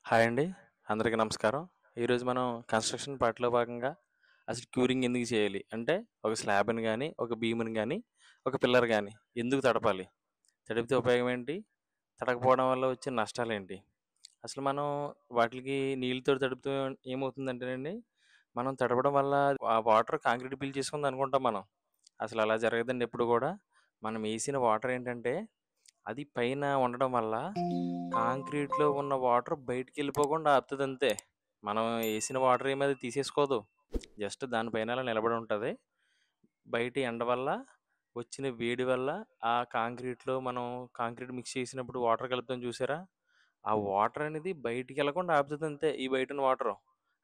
Hi అండి. అందరికీ నమస్కారం. ఈరోజు మనం కన్‌స్ట్రక్షన్ పార్ట్‌లో భాగంగా అసలు క్యూరింగ్ ఎందుకు చేయాలి? అంటే ఒక స్లాబ్‌ని గాని, ఒక బీమ్‌ని గాని, ఒక పిల్లర్ గాని ఎందుకు తడపాలి? తడిపితే ఉపయోగం ఏంటి? తడపకపోవడం వల్ల వచ్చే నష్టాలేంటి? అసలు మనం వాటిలికి నీళ్ళతో తడిపితే ఏమవుతుందంటేనండి, మనం తడపడం వల్ల ఆ వాటర్ కాంక్రీట్ పీల్చేసుకుంది అనుకుంటాం మనం. అసలు అలా జరగదండి ఎప్పుడు గూడా. మనం ఏసిన వాటర్ ఏంటంటే, అది పైన ఉండడం వల్ల కాంక్రీట్‌లో ఉన్న వాటర్ బయటికెళ్ళిపోకుండా ఆపుతదంతే. మనం ఏసిన వాటర్ ఏమి అది తీసేసుకోదు. జస్ట్ దాని పైన అలా నిలబడి ఉంటది. బయట ఎండ వల్ల, వచ్చిన వేడి వల్ల ఆ కాంక్రీట్‌లో మనం కాంక్రీట్ మిక్స్ చేసినప్పుడు వాటర్ కలుపుతాం చూసారా? ఆ వాటర్ అనేది బయటికెళ్ళకుండా ఆపుతదంతే ఈ బయటున్న వాటరు.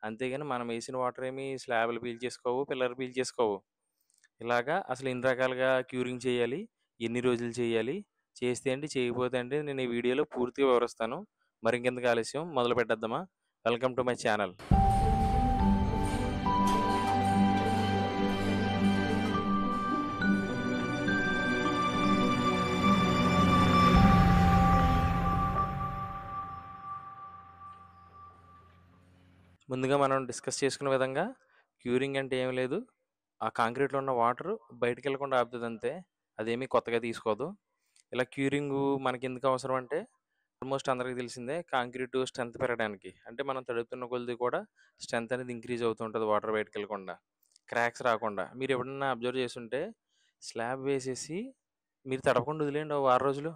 అంతేగాని మనం ఏసిన వాటర్ ఏమి స్లాబ్‌లు పీల్చేసుకోవు, పిల్లర్లు పీల్చేసుకోవు. ఇలాగా అసలు ఎన్ని రకాలుగా క్యూరింగ్ చేయాలి? ఎన్ని రోజులు చేయాలి? చేస్తే ఏంటి? చేయకపోతే ఏంటి? నేను ఈ వీడియోలో పూర్తిగా వివరిస్తాను. మరింకెందుకు ఆలస్యం మొదలు పెట్టేద్దామా? Welcome to my channel. ముందుగా మనం డిస్కస్ చేసుకున్న విధంగా క్యూరింగ్ అంటే ఏమి లేదు. ఆ కాంక్రీట్‌లో ఉన్న వాటరు బయటికెళ్ళకుండా ఆపుతదంతే. అదేమీ కొత్తగా తీసుకోదు. ఇలా క్యూరింగు మనకెందుకు అవసరం అంటే ఆల్మోస్ట్ అందరికి తెలిసిందే. కాంక్రీటు స్ట్రెంత్ పెరగడానికి. అంటే మనం తడుపుతున్న కొలిది కూడా స్ట్రెంత్ అనేది ఇంక్రీజ్ అవుతూ ఉంటది వాటర్ బయటికెళ్ళకుండా. క్రాక్స్ రాకుండా. మీరెప్పుడన్నా అబ్జర్వ్ చేసుంటే స్లాబ్ వేసేసి మీరు తడపకుండా వదిలేయండి ఓ వారం రోజులు.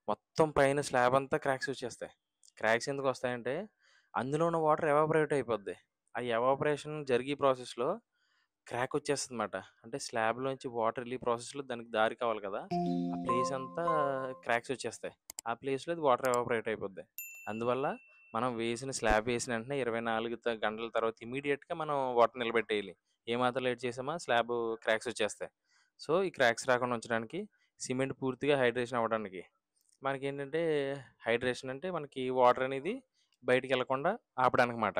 మొత్తం పైన స్లాబ్ అంతా క్రాక్స్ వచ్చేస్తాయి. క్రాక్స్ ఎందుకొస్తాయంటే అందులో ఉన్న వాటర్ ఎవాపరేట్ అయిపోద్ది. ఆ ఎవాపరేషన్ జరిగే ప్రాసెస్‌లో క్రాక్ వచ్చేస్తదన్నమాట. అంటే స్లాబ్‌లోంచి వాటర్ ఎళ్ళే ప్రాసెస్‌లో దానికి దారి కావాలి కదా! ఆ ప్లేస్ అంతా క్రాక్స్ వచ్చేస్తాయి. ఆ ప్లేస్‌లో అది వాటర్ ఎవాపరేట్ అయిపోద్ది. అందువల్ల మనం వేసిన స్లాబ్ వేసిన వెంటనే 24 గంటల తర్వాత ఇమ్మీడియేట్‌గా మనం వాటర్ నిలబెట్టేయాలి. ఏమాత్రం లేట్ చేసామా స్లాబు క్రాక్స్ వచ్చేస్తాయి. సో, ఈ క్రాక్స్ రాకుండా ఉంచడానికి సిమెంట్ పూర్తిగా హైడ్రేషన్ అవ్వడానికి. మనకేంటంటే హైడ్రేషన్ అంటే మనకి వాటర్ అనేది బయటికెళ్ళకుండా ఆపడానికమాట.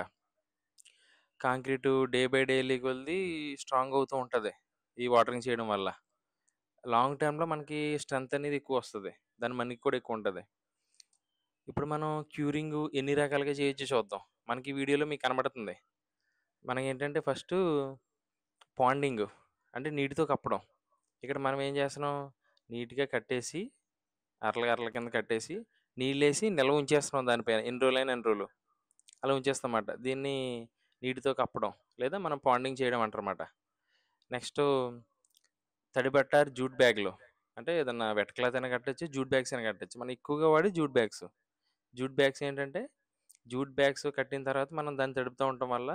కాంక్రీటు డే బై డే ఎళ్ళే కొద్దీ స్ట్రాంగ్ అవుతూ ఉంటది. ఈ వాటరింగ్ చేయడం వల్ల. లాంగ్ టర్మ్‌లో మనకి స్ట్రెంత్ అనేది ఎక్కువొస్తది. దాని మన్నిక కూడా ఎక్కువుంటది. ఇప్పుడు మనం క్యూరింగు ఎన్ని రకాలుగా చేయొచ్చో చూద్దాం. మనకి ఈ వీడియోలో మీకు కనబడుతుంది. మనకేంటంటే ఫస్టు పాండింగు అంటే నీటితో కప్పడం. ఇక్కడ మనం ఏం చేస్తున్నాం, నీట్‌గా కట్టేసి అరల అరల కింద కట్టేసి, నీళ్ళేసి నిల్వ ఉంచేస్తున్నాం దానిపైన. ఎన్ని రోజులైనా అన్ని రోజులు. అలా ఉంచేస్తామాట. దీన్ని నీటితో కప్పడం. లేదా మనం పాండింగ్ చేయడం అంటారమాట. నెక్స్టు తడి బట్ట ఆర్ జూట్ బ్యాగ్‌లో అంటే ఏదన్నా వెట్ క్లాత్ అయినా కట్టొచ్చు, జూట్ బ్యాగ్స్ అయినా కట్టొచ్చు. మనం ఎక్కువగా వాడేది జూట్ బ్యాగ్స్. జూట్ బ్యాగ్స్ ఏంటంటే, జూట్ బ్యాగ్స్ కట్టిన తర్వాత మనం దాన్ని తడుపుతా ఉండటం వల్ల,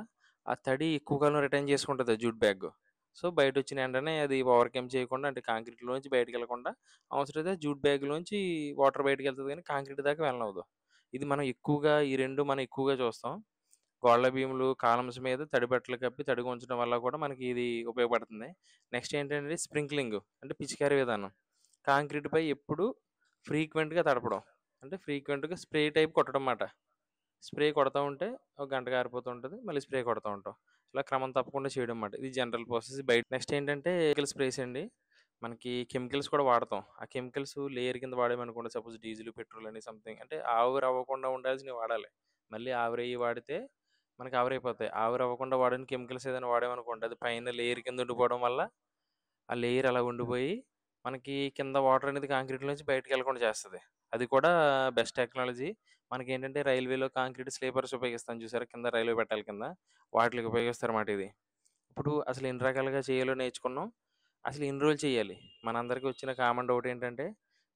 ఆ తడి ఎక్కువ కాలం రిటైన్ చేసుకుంటది ఆ జూట్ బ్యాగు. సో, బయటొచ్చిన ఎండనే అది ఓవర్ కమ్ చేయకుండా అంటే కాంక్రీట్‌లోంచి బయటికెళ్ళకుండా అవసరమైతే జూట్ బ్యాగ్‌లోంచి వాటర్ బయటికెళ్తది గానీ, కాంక్రీట్ దాకా వెళ్ళనివ్వదు. ఇది మనం ఎక్కువగా ఈ 2 మనం ఎక్కువగా చూస్తాం. గోడల భీములు, కాలమ్స్ మీద తడి బట్టలు కప్పి తడిగా ఉంచడం వల్ల కూడా మనకి ఇది ఉపయోగపడుతుంది. నెక్స్ట్ ఏంటంటే స్ప్రింక్లింగ్ అంటే పిచికారీ విధానం. కాంక్రీట్‌పై ఎప్పుడు ఫ్రీక్వెంట్‌గా తడపడం. అంటే ఫ్రీక్వెంట్‌గా స్ప్రే టైప్ కొట్టడం మాట. స్ప్రే కొడతా ఉంటే ఒక గంటకి ఆరిపోతూ ఉంటది. మళ్ళీ స్ప్రే కొడతా ఉంటాం. ఇలా క్రమం తప్పకుండా చేయడం మాట. ఇది జనరల్ ప్రాసెస్ బయట. నెక్స్ట్ ఏంటంటే కెమికల్ స్ప్రేస్ అండి. మనకి కెమికల్స్ కూడా వాడతాం. ఆ కెమికల్స్ లేయర్ కింద వాడామనుకోండి సపోజ్ డీజిల్, పెట్రోల్ అని సంథింగ్ అంటే ఆవిరవ్వకుండా ఉండాల్సినవి వాడాలి. మళ్ళీ ఆవిరయ్యి వాడితే మనకి ఆవిరైపోతాయి. ఆవిరవ్వకుండా వాడని కెమికల్స్ ఏదైనా వాడామనుకోండి అది పైన లేయర్ కింద ఉండిపోవడం వల్ల ఆ లేయర్ అలా ఉండిపోయి మనకి కింద వాటర్ అనేది కాంక్రీట్‌లోంచి బయటికెళ్ళకుండా చేస్తది. అది కూడా బెస్ట్ టెక్నాలజీ. మనకేంటంటే రైల్వేలో కాంక్రీట్ స్లీపర్స్ ఉపయోగిస్తాం చూసారా? కింద రైల్వే పట్టాల కింద వాటిలకి ఉపయోగిస్తారన్నమాట ఇది. ఇప్పుడు అసలు ఎన్ని రకాలుగా చేయాలో నేర్చుకున్నాం. అసలు ఎన్ని రోజులు చేయాలి? మనందరికి వచ్చిన కామన్ డౌట్ ఏంటంటే,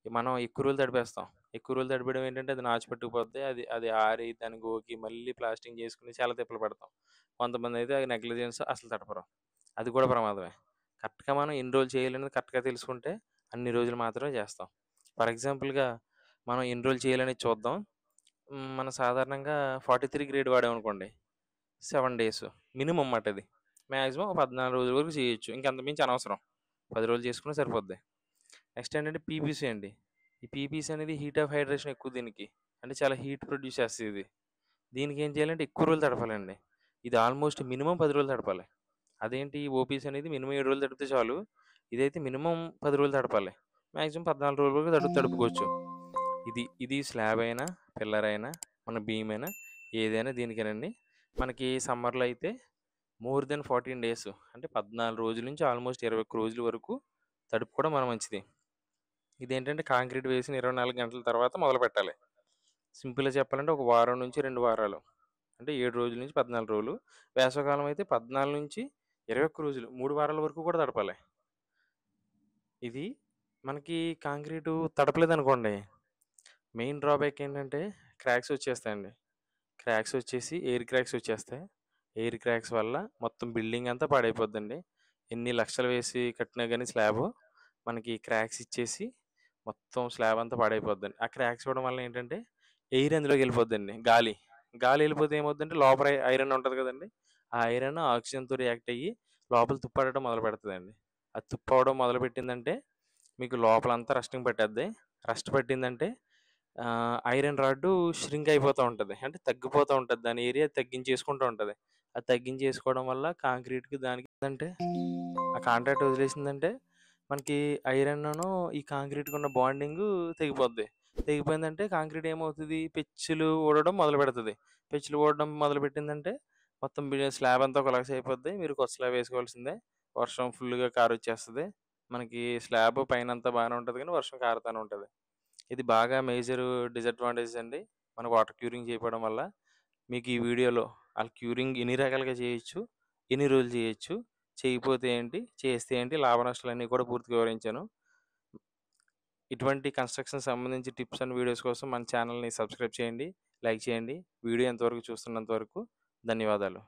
మనం ఎక్కువ రోజులు తడిపేస్తాం. ఎక్కువ రోజులు తడిపేయడం ఏంటంటే, అది నాచు పట్టుకుపోద్ది. అది అది ఆరి దాన్ని గోకి మళ్ళీ ప్లాస్టింగ్ చేసుకొని చాలా తిప్పలు పడతాం. కొంతమందైతే నెగ్లిజెన్స్ అసలు తడపరు. అది కూడా ప్రమాదమే. కరెక్ట్‌గా మనం ఎన్ని రోజులు చేయాలనేది కరెక్ట్‌గా తెలుసుకుంటే, అన్ని రోజులు మాత్రమే చేస్తాం. ఫర్ ఎగ్జాంపుల్‌గా మనం ఎన్ని రోజులు చేయాలనేది చూద్దాం. మనం సాధారణంగా 43 గ్రేడ్ వాడామనుకోండి 7 డేస్ మినిమమ్ మాట అది. మాక్సిమం ఒక 14 రోజుల వరకు చేయొచ్చు. ఇంక అంతకు మించి అనవసరం. 10 రోజులు చేసుకున్నా సరిపోద్ది. నెక్స్ట్ ఏంటంటే పీపీసీ అండి. ఈ పీపీసీ అనేది హీట్ ఆఫ్ హైడ్రేషన్ ఎక్కువ దీనికి. అంటే చాలా హీట్ ప్రొడ్యూస్ చేస్తది ఇది. దీనికి ఏం చేయాలంటే ఎక్కువ రోజులు తడపాలండి. ఇది ఆల్మోస్ట్ మినిమమ్ 10 రోజులు తడపాలి. అదేంటి ఓపీసీ అనేది మినిమమ్ 7 రోజులు తడిపితే చాలు. ఇదైతే మినిమమ్ 10 రోజులు తడపాలి. మాక్సిమం 14 రోజుల వరకు తడుపుకోవచ్చు. ఇది స్లాబ్ అయినా, పిల్లర్ అయినా, మన బీమ్ అయినా ఏదైనా దీనికేనండి. మనకి సమ్మర్‌లో అయితే మోర్ దెన్ 14 డేస్ అంటే 14 రోజుల నుంచి ఆల్మోస్ట్ 21 రోజుల వరకు తడుపుకోవడం మన మంచిది. ఇదేంటంటే కాంక్రీట్ వేసిన 24 గంటల తర్వాత మొదలుపెట్టాలి. సింపుల్‌గా చెప్పాలంటే ఒక వారం నుంచి 2 వారాలు. అంటే 7 రోజుల నుంచి 14 రోజులు. వేసవికాలం అయితే 14-21 రోజులు 3 వారాల వరకు కూడా తడపాలి. ఇది మనకి కాంక్రీటు తడపలేదనుకోండి, మెయిన్ డ్రాబ్యాక్ ఏంటంటే క్రాక్స్ వచ్చేస్తాయండి. క్రాక్స్ వచ్చేసి ఎయిర్ క్రాక్స్ వచ్చేస్తాయి. ఎయిర్ క్రాక్స్ వల్ల మొత్తం బిల్డింగ్ అంతా పాడైపోద్దండి. ఎన్ని లక్షలు వేసి కట్టినా గాని స్లాబు, మనకి క్రాక్స్ ఇచ్చేసి మొత్తం స్లాబ్ అంతా పాడైపోద్దండి. ఆ క్రాక్స్ ఇవ్వడం వల్ల ఏంటంటే ఎయిర్ అందులోకెళ్ళిపోద్దండి. గాలి. గాలి ఎళ్ళిపోతే ఏమవుద్దంటే లోపల ఐరన్ ఉంటది కదండీ! ఆ ఐరన్ ఆక్సిజన్‌తో రియాక్ట్ అయ్యి లోపల తుప్పడటం మొదలుపెడతదండి. అది తుప్పవడం మొదలుపెట్టిందంటే మీకు లోపలంతా రస్టింగ్ పట్టేద్ది. రస్ట్ పట్టిందంటే ఐరన్ రాడ్డు ష్రింక్ అయిపోతా ఉంటది. అంటే తగ్గిపోతా ఉంటది. దాని ఏరియా తగ్గించేసుకుంటూ ఉంటది. అది తగ్గించేసుకోవడం వల్ల కాంక్రీట్‌కి దానికి అంటే ఆ కాంట్రాక్ట్ వదిలేసిందంటే మనకి ఐరన్నును ఈ కాంక్రీట్‌కున్న బాండింగు తెగిపోద్ది. తెగిపోయిందంటే కాంక్రీట్ ఏమవుతది? పెచ్చులు ఊడడం మొదలుపెడతది. పెచ్చులు ఊడడం మొదలుపెట్టిందంటే మొత్తం స్లాబ్ అంతా కొలాప్స్ అయిపోద్ది. మీరు కొత్త స్లాబ్ ఏసుకోవాల్సిందే. వర్షం ఫుల్‌గా కారొచ్చేస్తది. మనకి స్లాబ్ పైనంతా బానే ఉంటది గానీ వర్షం కారుతానే ఉంటది. ఇది బాగా మేజరు డిసడ్వాంటేజెస్ అండి. మన వాటర్ క్యూరింగ్ చేయకపోవడం వల్ల. మీకు ఈ వీడియోలో క్యూరింగ్ ఎన్ని రకాలుగా చేయొచ్చు, ఎన్ని రోజులు చేయొచ్చు, చేయకపోతే ఏంటి, చేస్తే ఏంటి, లాభ నష్టాలన్నీ కూడా పూర్తిగా వివరించాను. ఇటువంటి కన్‌స్ట్రక్షన్ సంబంధించి టిప్స్ అండ్ వీడియోస్ కోసం మన ఛానల్‌ని సబ్స్క్రైబ్ చేయండి, లైక్ చేయండి. వీడియో ఇంతవరకు చూస్తున్నంత వరకు ధన్యవాదాలు.